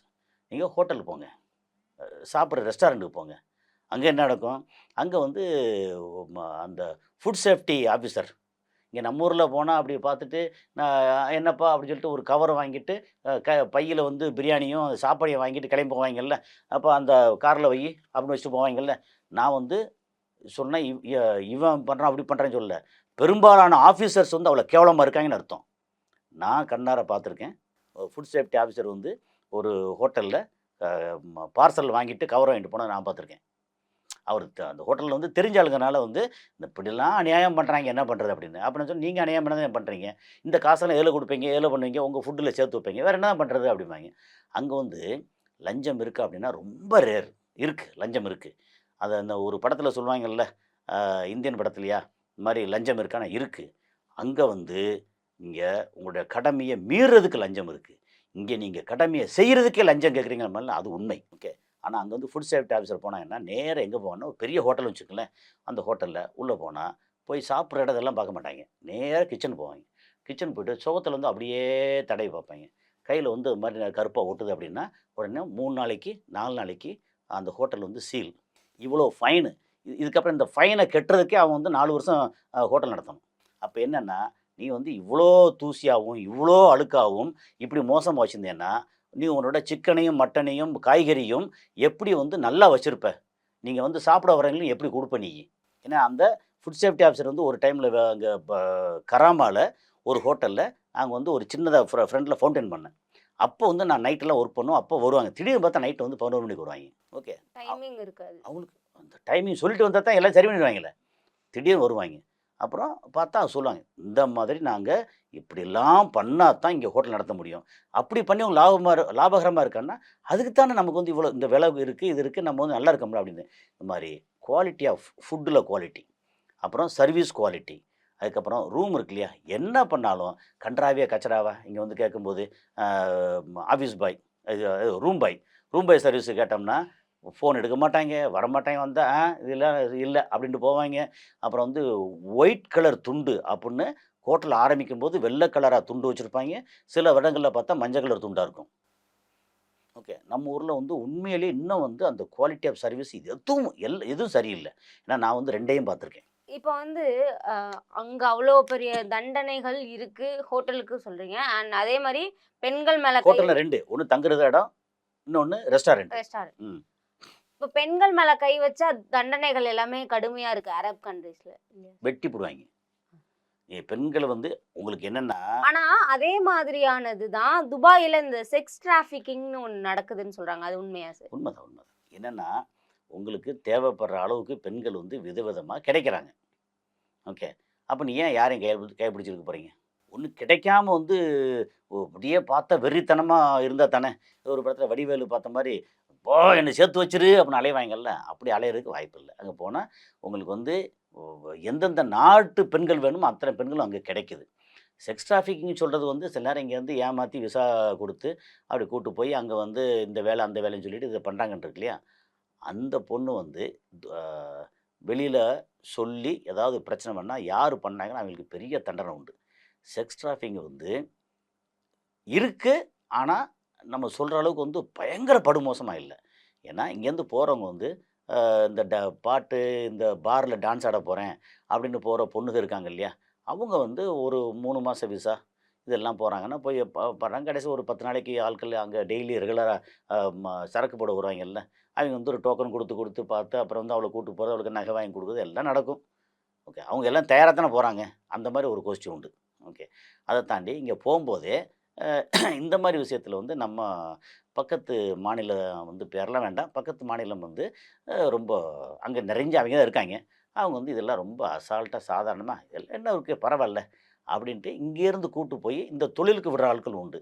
நீங்கள் ஹோட்டலுக்கு போங்க, சாப்பிட்ற ரெஸ்டாரண்ட்டுக்கு போங்க, அங்கே என்ன நடக்கும், அங்கே வந்து அந்த ஃபுட் சேஃப்டி ஆஃபீஸர், இங்கே நம்ம ஊரில் போனால் அப்படி பார்த்துட்டு நான் என்னப்பா அப்படின்னு சொல்லிட்டு ஒரு கவரை வாங்கிட்டு பையில் வந்து பிரியாணியும் சாப்பாடையும் வாங்கிட்டு கிளம்பி போவாங்கல்ல, அப்போ அந்த காரில் வை அப்படின்னு வச்சுட்டு போவாங்கல்ல. நான் வந்து சொன்னேன், இவன் பண்ணுறான் அப்படி பண்ணுறேன்னு சொல்லல, பெரும்பாலான ஆஃபீஸர்ஸ் வந்து அவ்வளோ கேவலமாக இருக்காங்கன்னு அர்த்தம். நான் கண்ணார பார்த்துருக்கேன். ஃபுட் சேஃப்டி ஆஃபீஸர் வந்து ஒரு ஹோட்டலில் பார்சல் வாங்கிட்டு கவர் வாங்கிட்டு போனால் நான் பார்த்துருக்கேன். அவர் அந்த ஹோட்டலில் வந்து தெரிஞ்ச ஆளுங்கனால வந்து இந்த இப்படிலாம் அநியாயம் பண்ணுறாங்க, என்ன பண்ணுறது அப்படின்னு சொல்லி, நீங்கள் அநியாயம் பண்ண தான் பண்ணுறீங்க, இந்த காசெல்லாம் ஏழை கொடுப்பீங்க, ஏழை பண்ணுவீங்க, உங்கள் ஃபுட்டில் சேர்த்து வைப்பீங்க, வேறு என்ன பண்ணுறது அப்படிம்பாங்க. அங்கே வந்து லஞ்சம் இருக்குது அப்படின்னா ரொம்ப ரேர். இருக்குது, லஞ்சம் இருக்குது. அதை அந்த ஒரு படத்தில் சொல்லுவாங்கல்ல, இந்தியன் படத்துலையா, இந்த மாதிரி லஞ்சம் இருக்கானா இருக்குது. அங்கே வந்து இங்கே உங்களுடைய கடமையை மீறுறதுக்கு லஞ்சம் இருக்குது. இங்கே நீங்கள் கடமையை செய்கிறதுக்கே லஞ்சம் கேட்குறீங்க மாதிரிலாம், அது உண்மை. ஓகே, ஆனால் அங்கே வந்து ஃபுட் சேஃப்டி ஆஃபீஸர் போனாங்கன்னா நேராக எங்கே போவாங்கன்னா, ஒரு பெரிய ஹோட்டல் வச்சுக்கோங்களேன், அந்த ஹோட்டலில் உள்ளே போனால் போய் சாப்பிட்ற இடத்தெல்லாம் பார்க்க மாட்டாங்க, நேராக கிச்சன் போவாங்க. கிச்சன் போய்ட்டு சுகத்தில் வந்து அப்படியே தடவி பார்ப்பாங்க. கையில் வந்து இது மாதிரி கருப்பாக ஒட்டுது அப்படின்னா உடனே 3 நாளைக்கு 4 நாளைக்கு அந்த ஹோட்டல் வந்து சீல். இவ்வளோ ஃபைனு. இதுக்கப்புறம் இந்த ஃபைனை கட்டுறதுக்கே அவன் வந்து 4 வருஷம் ஹோட்டல் நடத்தணும். அப்போ என்னென்னா, நீ வந்து இவ்வளோ தூசியாகவும் இவ்வளோ அழுக்காகவும் இப்படி மோசமாக வச்சுருந்தேன்னா, நீ உன்னோட சிக்கனையும் மட்டனையும் காய்கறியும் எப்படி வந்து நல்லா வச்சுருப்ப, நீங்கள் வந்து சாப்பிட வரவங்களையும் எப்படி கொடுப்ப நீ. ஏன்னா அந்த ஃபுட் சேஃப்டி ஆஃபீஸர் வந்து ஒரு டைமில் அங்கே கராமாவில் ஒரு ஹோட்டலில் அங்கே வந்து ஒரு சின்னதாக ஃப்ரண்டில் ஃபவுண்டைன் பண்ணேன். அப்போ வந்து நான் நைட்டெல்லாம் ஒர்க் பண்ணுவோம். அப்போ வருவாங்க, திடீர்னு பார்த்தா நைட்டு வந்து 11 மணிக்கு வருவாங்க. ஓகே, டைமிங் இருக்காது அவங்களுக்கு அந்த டைமிங் சொல்லிட்டு வந்தால் தான் எல்லாம் சரி பண்ணிடுவாங்கல்ல. திடீர்னு வருவாங்க. அப்புறம் பார்த்தா சொல்லுவாங்க, இந்த மாதிரி நாங்கள் இப்படிலாம் பண்ணால் தான் இங்கே ஹோட்டல் நடத்த முடியும். அப்படி பண்ணி அவங்க லாபகரமாக இருக்கான்னா அதுக்கு தானே நமக்கு வந்து இவ்வளோ இந்த விலை இருக்குது, இது இருக்குது, நம்ம வந்து நல்லா இருக்கோம்ல அப்படின்னு. இந்த மாதிரி குவாலிட்டி ஆஃப் ஃபுட்டில் குவாலிட்டி, அப்புறம் சர்வீஸ் குவாலிட்டி, அதுக்கப்புறம் ரூம் இருக்கு இல்லையா, என்ன பண்ணாலும் கன்றாவியாக கச்சராவா இங்கே வந்து கேட்கும்போது office boy, room boy service கேட்டோம்னா ஃபோன் எடுக்க மாட்டாங்க, வரமாட்டாங்க, வந்தால் இதெல்லாம் இல்லை அப்படின்ட்டு போவாங்க. அப்புறம் வந்து ஒயிட் கலர் துண்டு அப்படின்னு ஹோட்டல் ஆரம்பிக்கும் போது வெள்ளை கலராக துண்டு வச்சுருப்பாங்க. சில இடங்களில் பார்த்தா மஞ்சள் கலர் துண்டாக இருக்கும். ஓகே, நம்ம ஊரில் வந்து உண்மையிலேயே இன்னும் வந்து அந்த குவாலிட்டி ஆஃப் சர்வீஸ் இது எதுவும் சரியில்லை. ஏன்னா நான் வந்து 2யும் பார்த்துருக்கேன். இப்போ வந்து அங்க அவ்வளோ பெரிய தண்டனைகள் இருக்கு ஹோட்டலுக்கு சொல்றீங்க. அண்ட் அதே மாதிரி பெண்கள் மேல ஹோட்டலில் 2, ஒன்று தங்குறது இடம், இன்னொன்று ரெஸ்டாரண்ட். ரெஸ்டாரண்ட். இப்போ பெண்கள் மேல கை வச்சா தண்டனைகள் எல்லாமே கடுமையா இருக்கு அரப் கண்ட்ரீஸ்ல. வெட்டி போடுவாங்க. பெண்களை வந்து உங்களுக்கு என்னென்னா, ஆனா அதே மாதிரியானது தான் துபாயில இந்த செக்ஸ் டிராஃபிக்கிங்னு ஒன்று நடக்குதுன்னு சொல்றாங்க. அது உண்மையா சார்? உண்மைதான். என்னென்னா, உங்களுக்கு தேவைப்படுற அளவுக்கு பெண்கள் வந்து விதவிதமாக கிடைக்கிறாங்க. ஓகே, அப்போ நீ ஏன் யாரையும் கைப்பிடிச்சிருக்க போகிறீங்க? ஒன்று கிடைக்காம வந்து அப்படியே பார்த்தா வெறித்தனமாக இருந்தால் தானே. ஒரு படத்தில் வடிவேலு பார்த்த மாதிரி "போ என்னை சேர்த்து வச்சிரு" அப்படின்னு அலைவாங்கல்ல, அப்படி அலையறதுக்கு வாய்ப்பு இல்ல. அங்க போனா உங்களுக்கு வந்து எந்தெந்த நாட்டு பெண்கள் வேணுமோ அத்தனை பெண்களும் அங்க கிடைக்குது. செக்ஸ் டிராஃபிக்கிங்னு சொல்றது வந்து சில நேரம் இங்க வந்து ஏமாத்தி விசா குடுத்து, அப்படி கூட்டு போய் அங்க வந்து இந்த வேலை, அந்த வேலைன்னு சொல்லிட்டு இத பண்றாங்கன்னு இருக்கு இல்லையா? அந்த பொண்ணு வந்து அ வெளியில சொல்லி ஏதாவது பிரச்சனை பண்ணா, யாரு பண்ணாங்கன்னா அவங்களுக்கு பெரிய தண்டனை உண்டு. செக்ஸ் டிராஃபிக்கிங் வந்து இருக்கு. ஆனா, நம்ம சொல்ற அளவுக்கு வந்து பயங்கர படுமோசமா இல்ல. ஏன்னா, இங்கேருந்து போறவங்க வந்து இந்த பாட்டு, இந்த பார்ல டான்ஸ் ஆட போறேன் அப்படின்னு போற பொண்ணுங்க இருக்காங்க இல்லையா? அவங்க வந்து ஒரு 3 மாச விசா இதெல்லாம் போறாங்கன்னா, போய் படுறாங்க. கடைசி ஒரு 10 நாளைக்கு ஆட்கள் அங்க டெய்லி ரெகுலரா அ சரக்கு போட வருவாங்கல்ல. அவங்க வந்து ஒரு டோக்கன் குடுத்து குடுத்து பார்த்து, அப்புறம் வந்து அவள கூட்டு போறது, அவளுக்கு நகை வாங்கி குடுக்குறது எல்லாம் நடக்கும். ஓகே. அவங்க எல்லாம் தயாரா தானே போறாங்க. அந்த மாரி ஒரு கோஷ்டி உண்டு. ஓகே. அத தாண்டி இங்க போம்போதே அ இந்த மாரி விஷயத்துல வந்து நம்ம பக்கத்து மாநிலம் வந்து பேர்லாம் வேண்டாம். பக்கத்து மாநிலம் வந்து ரொம்ப அங்க நிறைஞ்சு அவைங்க தான் இருக்காங்க. அவங்க வந்து இதெல்லாம் ரொம்ப அசால்ட்டா சாதாரணமா "இதெல்லாம் என்ன இருக்கு பரவால்ல" அப்படின்ட்டு இங்கேருந்து கூட்டு போய் இந்த தொழிலுக்கு விடுற ஆட்கள் உண்டு.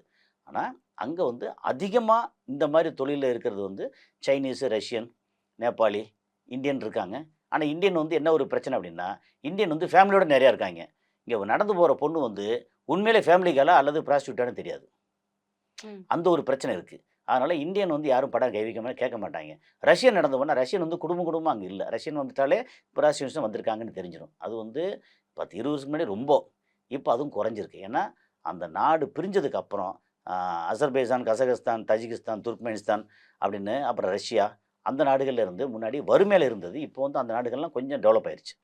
ஆனா, அங்க வந்து அதிகமா இந்த மாரி தொழில்ல இருக்கிறது வந்து சைனீஸு, ரஷ்யன், நேபாளி, இந்தியன் இருக்காங்க. ஆனா, இந்தியன் வந்து என்ன ஒரு பிரச்சனை அப்படின்னா, இந்தியன் வந்து ஃபேமிலியோட நெறையா இருக்காங்க. இங்க நடந்து போற பொண்ணு வந்து உண்மையிலே ஃபேமிலி கேர்ளா அல்லது ப்ராஸ்டிடியூட்டான்னு தெரியாது. ம். அந்த ஒரு பிரச்சனை இருக்கு. அதனால இந்தியன் வந்து யாரும் படம் கை வைக்க கேட்க மாட்டாங்க. ரஷ்யன் நடந்து போனா, ரஷ்யன் வந்து குடும்பமா அங்க இல்ல. ரஷ்யன் வந்துட்டாலே ப்ராஸ்டியூட்ஸ் தான் வந்திருக்காங்கன்னு தெரிஞ்சிரும். அது வந்து 10, 20 வருஷத்துக்கு முன்னாடி ரொம்ப. இப்ப அதுவும் குறைஞ்சிருக்கு. ஏன்னா, அந்த நாடு பிரிஞ்சதுக்கு அப்புறம் அ அசர்பைஜான், கசகஸ்தான், தஜிகிஸ்தான், துர்க்மெனிஸ்தான் அப்படின்னு அப்புறம் ரஷ்யா அந்த நாடுகள்ல இருந்து முன்னாடி வறுமையில இருந்தது. இப்போ வந்து அந்த நாடுகள்லாம் கொஞ்சம் டெவலப் ஆயிருச்சு.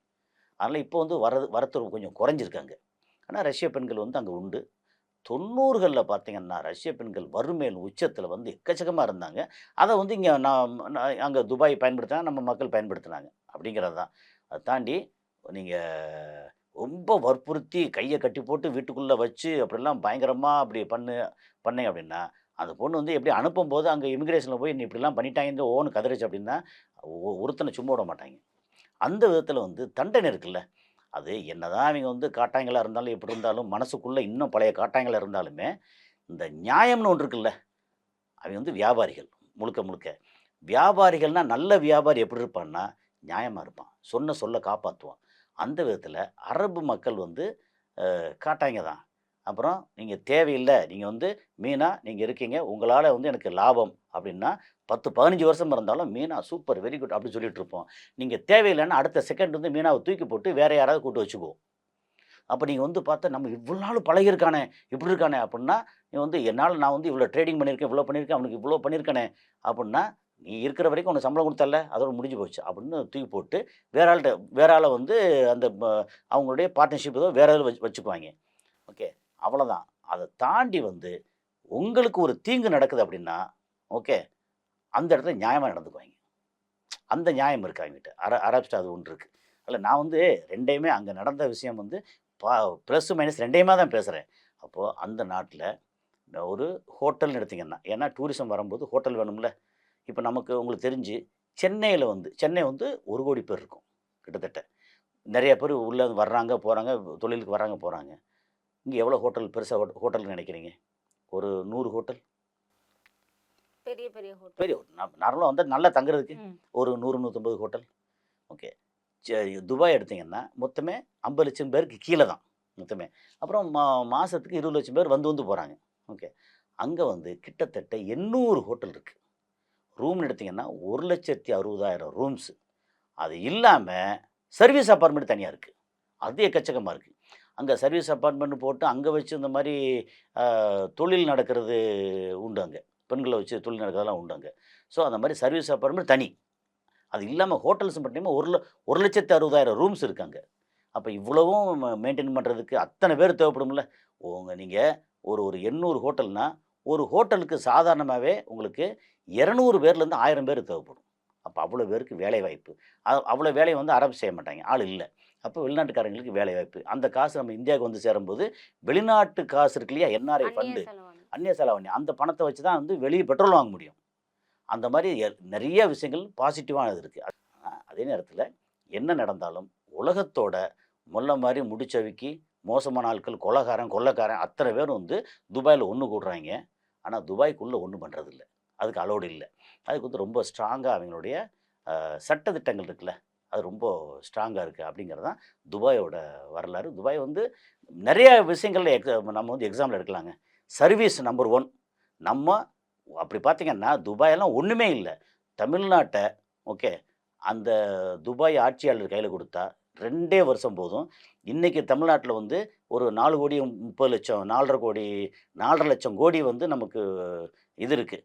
அதனால இப்போ வந்து வரத்து கொஞ்சம் குறைஞ்சிருக்கு அங்க. ஆனா ரஷ்ய பெண்கள் வந்து அங்க உண்டு. 90கள்ல பார்த்தீங்கன்னா, ரஷ்ய பெண்கள் வறுமையின் உச்சத்தில வந்து எக்கச்சக்கமா இருந்தாங்க. அத வந்து இங்க நான் அங்க துபாய் பயன்படுத்தினா, நம்ம மக்கள் பயன்படுத்தினாங்க. அப்படிங்கிறது தான். அத தாண்டி நீங்க ரொம்ப வற்புறுத்தி கைய கட்டி போட்டு வீட்டுக்குள்ள வச்சு, அப்படிலாம் பயங்கரமா அப்படி பண்ணீங்க அப்படின்னா, அந்த பொண்ணு வந்து எப்படி அனுப்பும்போது அங்க இமிகிரேஷன்ல போய் "நீ இப்படிலாம் பண்ணிட்டாங்கன்னு" ஓன்னு கதறிச்சு அப்படின்னா, ஒருத்தன சும்மா விட மாட்டாங்க. அந்த விதத்தில வந்து தண்டனை இருக்குல்ல. அது என்னதான் அவைங்க வந்து காட்டாய்ங்களா இருந்தாலும், எப்படி இருந்தாலும் மனசுக்குள்ள இன்னும் பழைய காட்டாய்ங்களா இருந்தாலுமே, இந்த நியாயம்னு ஒன்று இருக்குல்ல, அவைங்க வந்து வியாபாரிகள். முழுக்க முழுக்க. வியாபாரிகள்னா நல்ல வியாபாரி எப்படி இருப்பான்னா, நியாயமா இருப்பான். சொன்ன சொல்ல காப்பாத்துவான். அந்த விதத்தில அரபு மக்கள் வந்து காட்டாய்ங்க தான். அப்புறம் நீங்க தேவையில்ல. நீங்க வந்து மீனா நீங்க இருக்கீங்க. உங்களால வந்து எனக்கு லாபம் அப்டின்னா 10, 15 வருஷம் இருந்தாலும் மீனா சூப்பர் வெரி குட் அப்டின்னு சொல்லிட்டு இருப்போம். நீங்க தேவையில்லன்னா அடுத்த செகண்ட் வந்து மீனாவ தூக்கி போட்டு வேற யாராவது கூட்டு வச்சுக்குவோம். அப்ப நீங்க வந்து பார்த்தா நம்ம இவ்வளோ நாள் பழகியிருக்கானே, இப்படி இருக்கானே அப்புட்ன்னா, நீ வந்து நான் வந்து இவ்வளோ ட்ரேடிங் பண்ணியிருக்கேன், இவ்வளோ பண்ணியிருக்கேன், அவனுக்கு இவ்வளோ பண்ணியிருக்கானே அப்புட்ன்னா, நீ இருக்கிற வரைக்கும் உனக்கு சம்பளம் குடுத்தல்ல, அதோட முடிஞ்சு போச்சு அப்படின்னு தூக்கி போட்டு வேற ஆள வந்து அந்த அவங்களுடைய பார்ட்னர்ஷிப் ஏதோ வேற ஆள வச்சுக்குவாய்ங்க. ஓகே. அவ்வளதான். அத தாண்டி வந்து உங்களுக்கு ஒரு தீங்கு நடக்குது அப்படின்னா, ஓகே. அந்த இடத்துல நியாயமா நடந்துக்குவாய்ங்க. அந்த நியாயம் இருக்கு அவங்ககிட்ட. அரப்ஸ்ட்ட அது ஒண்ணு இருக்கு. அதில நான் வந்து 2யுமே அங்க நடந்த விஷயம் வந்து ப பிளஸ், மைனஸ் 2யுமா தான் பேசுறேன். அப்போ அந்த நாட்ல ஒரு ஹோட்டல்னு எடுத்தீங்கன்னா, ஏன்னா டூரிசம் வரும்போது ஹோட்டல் வேணும்ல. இப்ப நமக்கு உங்களுக்கு தெரிஞ்சு சென்னையில வந்து சென்னை வந்து 1,00,00,000 பேர் இருக்கும் கிட்டத்தட்ட. நெறைய பேர் உள்ள வர்றாங்க, போறாங்க, தொழிலுக்கு வர்றாங்க, போறாங்க. இங்க எவ்வளோ ஹோட்டல் பெருசா ஹோட்டல்ன்னு நெனைக்கிறீங்க? ஒரு 100 ஹோட்டல். பெரிய பெரிய ஹோட்டல். பெரிய நார்மலா வந்தா நல்லா தங்குறதுக்கு ம். ஒரு 100, 150 ஹோட்டல். ஓகே. துபாய் எடுத்தீங்கன்னா, மொத்தமே 50,00,000 பேருக்கு கீழ தான் மொத்தமே. அப்புறம் மாசத்துக்கு 20,00,000 பேர் வந்து போறாங்க. ஓகே. அங்க வந்து கிட்டத்தட்ட 800 ஹோட்டல் இருக்கு. ரூம்னு எடுத்தீங்கன்னா, 1,60,000 ரூம்ஸ். அது இல்லாம சர்வீஸ் அபார்ட்மெண்ட் தனியா இருக்கு. அது எக்கச்சக்கமா இருக்கு. அங்க சர்வீஸ் அபார்ட்மெண்ட் போட்டு, அங்க வச்சு இந்த மாரி அ தொழில் நடக்கிறது உண்டு அங்க. பெண்கள வச்சு தொழில் நடக்கிறதெல்லாம் உண்டு அங்க. ஸோ அந்த மாரி சர்வீஸ் அபார்ட்மெண்ட் தனி. அது இல்லாம ஹோட்டல்ஸ் மட்டுமே 1,60,000 ரூம்ஸ் இருக்கு அங்க. அப்ப இவ்வளவும் மெயின்டெயின் பண்றதுக்கு அத்தன பேர் தேவைப்படும்ல. நீங்க ஒரு 800 ஹோட்டல்னா, ஒரு ஹோட்டலுக்கு சாதாரணமாவே உங்களுக்கு 200 பேர்லேருந்து 1000 பேர் தேவைப்படும். அப்ப அவ்வளோ பேருக்கு வேலைவாய்ப்பு. அவ்வளோ வேலைய வந்து அரபு செய்ய மாட்டாங்க. ஆள் இல்ல. அப்ப வெளிநாட்டுக்காரங்களுக்கு வேலைவாய்ப்பு. அந்த காசு நம்ம இந்தியாவுக்கு வந்து சேரும்போது, வெளிநாட்டு காசு இருக்கு இல்லையா? என்ஆர்ஐ அந்நிய ஃபண்டு, செலவாணி. அந்நிய செலாவணி. அந்த பணத்த வச்சு தான் வந்து வெளிய பெட்ரோல் வாங்க முடியும். அந்த மாரி நெறைய விஷயங்கள் பாசிட்டிவானது இருக்கு. ஆனா, அதே நேரத்தில என்ன நடந்தாலும் உலகத்தோட மொல்ல மாரி முடிச்சவிக்கி மோசமான ஆட்கள் கொலைகாரன், கொள்ளைக்காரன் அத்தன பேரும் வந்து துபாய்ல ஒண்ணு கூடுறாய்ங்க. ஆனா, துபாய்க்குள்ள ஒண்ணும் பண்றதில்ல. அதுக்கு அலோடு இல்லை. அதுக்கு வந்து ரொம்ப ஸ்ட்ராங்காக அவங்களுடைய சட்டதிட்டங்கள் இருக்குல்ல, அது ரொம்ப ஸ்ட்ராங்காக இருக்குது. அப்படிங்கிறது தான் துபாயோட வரலாறு. துபாய் வந்து நிறைய விஷயங்கள்ல நம்ம வந்து எக்ஸாம்பிள் எடுக்கலாங்க. Service number 1. நம்ம அப்படி பார்த்தீங்கன்னா துபாயெல்லாம் ஒன்றுமே இல்லை. தமிழ்நாட்டை ஓகே அந்த துபாய் ஆட்சியாளர் கையில் கொடுத்தா 2 வருஷம் போதும். இன்றைக்கி தமிழ்நாட்டில் வந்து ஒரு 4,30,00,000 4,5 கோடி வந்து நமக்கு இது இருக்குது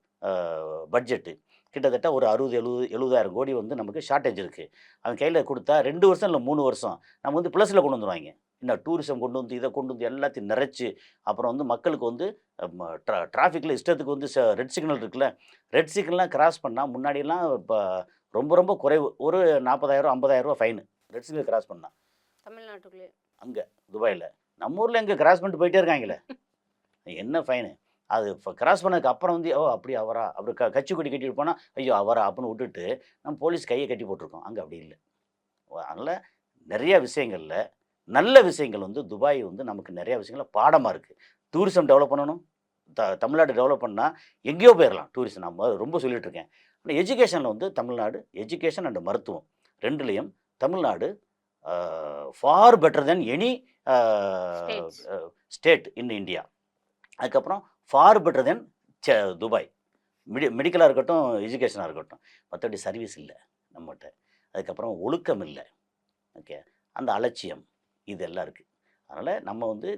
பட்ஜெட்டு. கிட்டத்தட்ட ஒரு 60,000 கோடி வந்து நமக்கு ஷார்ட்டேஜ் இருக்குது. அவன் கையில் கொடுத்தா 2 வருஷம் இல்லை 3 வருஷம் நம்ம வந்து ப்ளஸில் கொண்டு வந்துடுவாங்க. இன்னும் டூரிசம் கொண்டு வந்து இதை கொண்டு வந்து எல்லாத்தையும் நிறைச்சி அப்புறம் வந்து மக்களுக்கு வந்து டிராஃபிக்கில் இஷ்டத்துக்கு வந்து ரெட் சிக்னல் இருக்குல்ல, ரெட் சிக்னல்லாம் கிராஸ் பண்ணால் முன்னாடியெல்லாம் இப்போ ரொம்ப ரொம்ப குறைவு, ஒரு 40,000 50,000 ஃபைனு ரெட் சிக்னல் கிராஸ் பண்ணால் தமிழ்நாட்டுக்குள்ளே. அங்கே துபாயில். நம்ம ஊரில் எங்கே கிராஸ் பண்ணிட்டு போயிட்டே இருக்காங்களே, என்ன ஃபைனு. அது கிராஸ் பண்ணதுக்கு அப்புறம் வந்து ஓ அப்படி அவரா அப்படி கட்சி கொடி கட்டிட்டு போனால் ஐயோ அவரா அப்படின்னு விட்டுட்டு நம்ம போலீஸ் கையை கட்டி போட்டிருக்கோம். அங்கே அப்படி இல்லை. அதனால் நிறைய விஷயங்களில் நல்ல விஷயங்கள் வந்து துபாய் வந்து நமக்கு நிறைய விஷயங்கள பாடமாக இருக்குது. டூரிசம் டெவலப் பண்ணணும், தமிழ்நாடு டெவலப் பண்ணால் எங்கேயோ போயிடலாம் டூரிசம். நம்ம ரொம்ப சொல்லிட்டு இருக்கேன். ஆனால் எஜுகேஷனில் வந்து தமிழ்நாடு எஜுகேஷன் அண்ட் மருத்துவம் 2லேயும் Tamil Nadu far better than any state in India. அதுக்கப்புறம் ஃபார் பெட்டர் தென் துபாய். மெடிக்கலாக இருக்கட்டும், எஜுகேஷனாக இருக்கட்டும். மற்றபடி சர்வீஸ் இல்லை நம்மகிட்ட. அதுக்கப்புறம் ஒழுக்கம் இல்லை. ஓகே, அந்த அலட்சியம் இதெல்லாம் இருக்குது. அதனால் நம்ம வந்து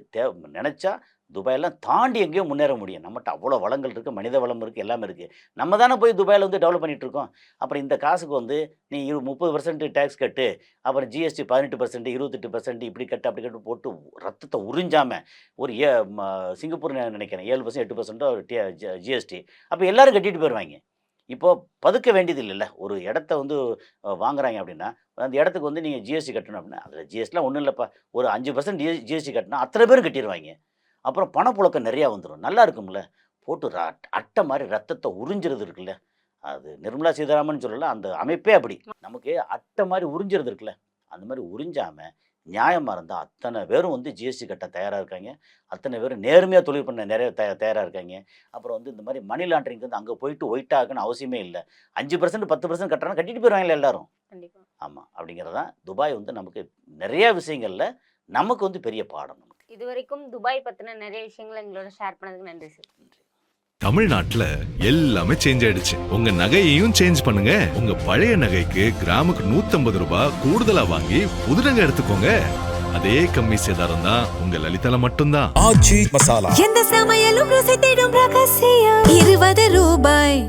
நினச்சா துபாயெல்லாம் தாண்டி எங்கேயோ முன்னேற முடியும். நம்மகிட்ட அவ்வளோ வளங்கள் இருக்குது, மனித வளம் இருக்குது, எல்லாமே இருக்குது. நம்ம தானே போய் துபாயில் வந்து டெவலப் பண்ணிகிட்ருக்கோம். அப்புறம் இந்த காசுக்கு வந்து நீ 30% டேக்ஸ் கட்டு, அப்புறம் ஜிஎஸ்டி 18%, 28% இப்படி கட்டு அப்படி கட்டு போட்டு ரத்தத்தை உறிஞ்சாமல் ஒரு சிங்கப்பூர் நினைக்கிறேன் 7% 8% ஜிஎஸ்டி. அப்போ எல்லோரும் கட்டிட்டு போயிடுவாங்க. இப்போது பதுக்க வேண்டியது இல்லைல்ல. ஒரு இடத்த வந்து வாங்குறாங்க அப்படின்னா அந்த இடத்துக்கு வந்து நீங்கள் ஜிஎஸ்டி கட்டணும் அப்படின்னா அதில் ஜிஎஸ்டிலாம் ஒன்றும் இல்லைப்பா, ஒரு 5% ஜிஎஸ்டி கட்டினா அத்தனை பேரும் கட்டிடுவாங்க. அப்புறம் பணப்புழக்கம் நிறையா வந்துடும். நல்லா இருக்கும்ல. போட்டு அட்டை மாதிரி ரத்தத்தை உறிஞ்சிறது இருக்குல்ல, அது நிர்மலா சீதாராமன் சொல்லல, அந்த அமைப்பே அப்படி. நமக்கு அட்டை மாதிரி உறிஞ்சிறது இருக்குல்ல, அந்த மாதிரி உறிஞ்சாமல் நியாயமாக இருந்தால் அத்தனை பேரும் வந்து ஜிஎஸ்டி கட்ட தயாராக இருக்காங்க. அத்தனை பேரும் நேர்மையாக தொழில் பண்ண நிறைய தயாராக இருக்காங்க. அப்புறம் வந்து இந்த மாதிரி மணி லாண்ட்ரிங் வந்து அங்கே போயிட்டு ஒயிட்டாகணும்னு அவசியமே இல்லை. 5% 10% கட்டுறாங்க, கட்டிட்டு போயிடுவாங்களே எல்லாரும். கண்டிப்பா. ஆமாம், அப்படிங்கிறதான் துபாய் வந்து நமக்கு நிறைய விஷயங்களில் நமக்கு வந்து பெரிய பாடம். நமக்கு இதுவரைக்கும் துபாய் பற்றின நிறைய விஷயங்களை எங்களோட ஷேர் பண்ணதுக்கு நன்றி சார். தமிழ்நாட்டுல எல்லாமே சேஞ்ச் ஆயிடுச்சு. உங்க நகையையும் சேஞ்ச் பண்ணுங்க. உங்க பழைய நகைக்கு கிராமுக்கு 150 ரூபாய் கூடுதலா வாங்கி புது நகை எடுத்துக்கோங்க. அதே கம்மி சேதாரம் தான் உங்க லலிதால மட்டும்தான். எந்த சமையலும் ருசி தேடும் ரகசியம் 20 ரூபாய்.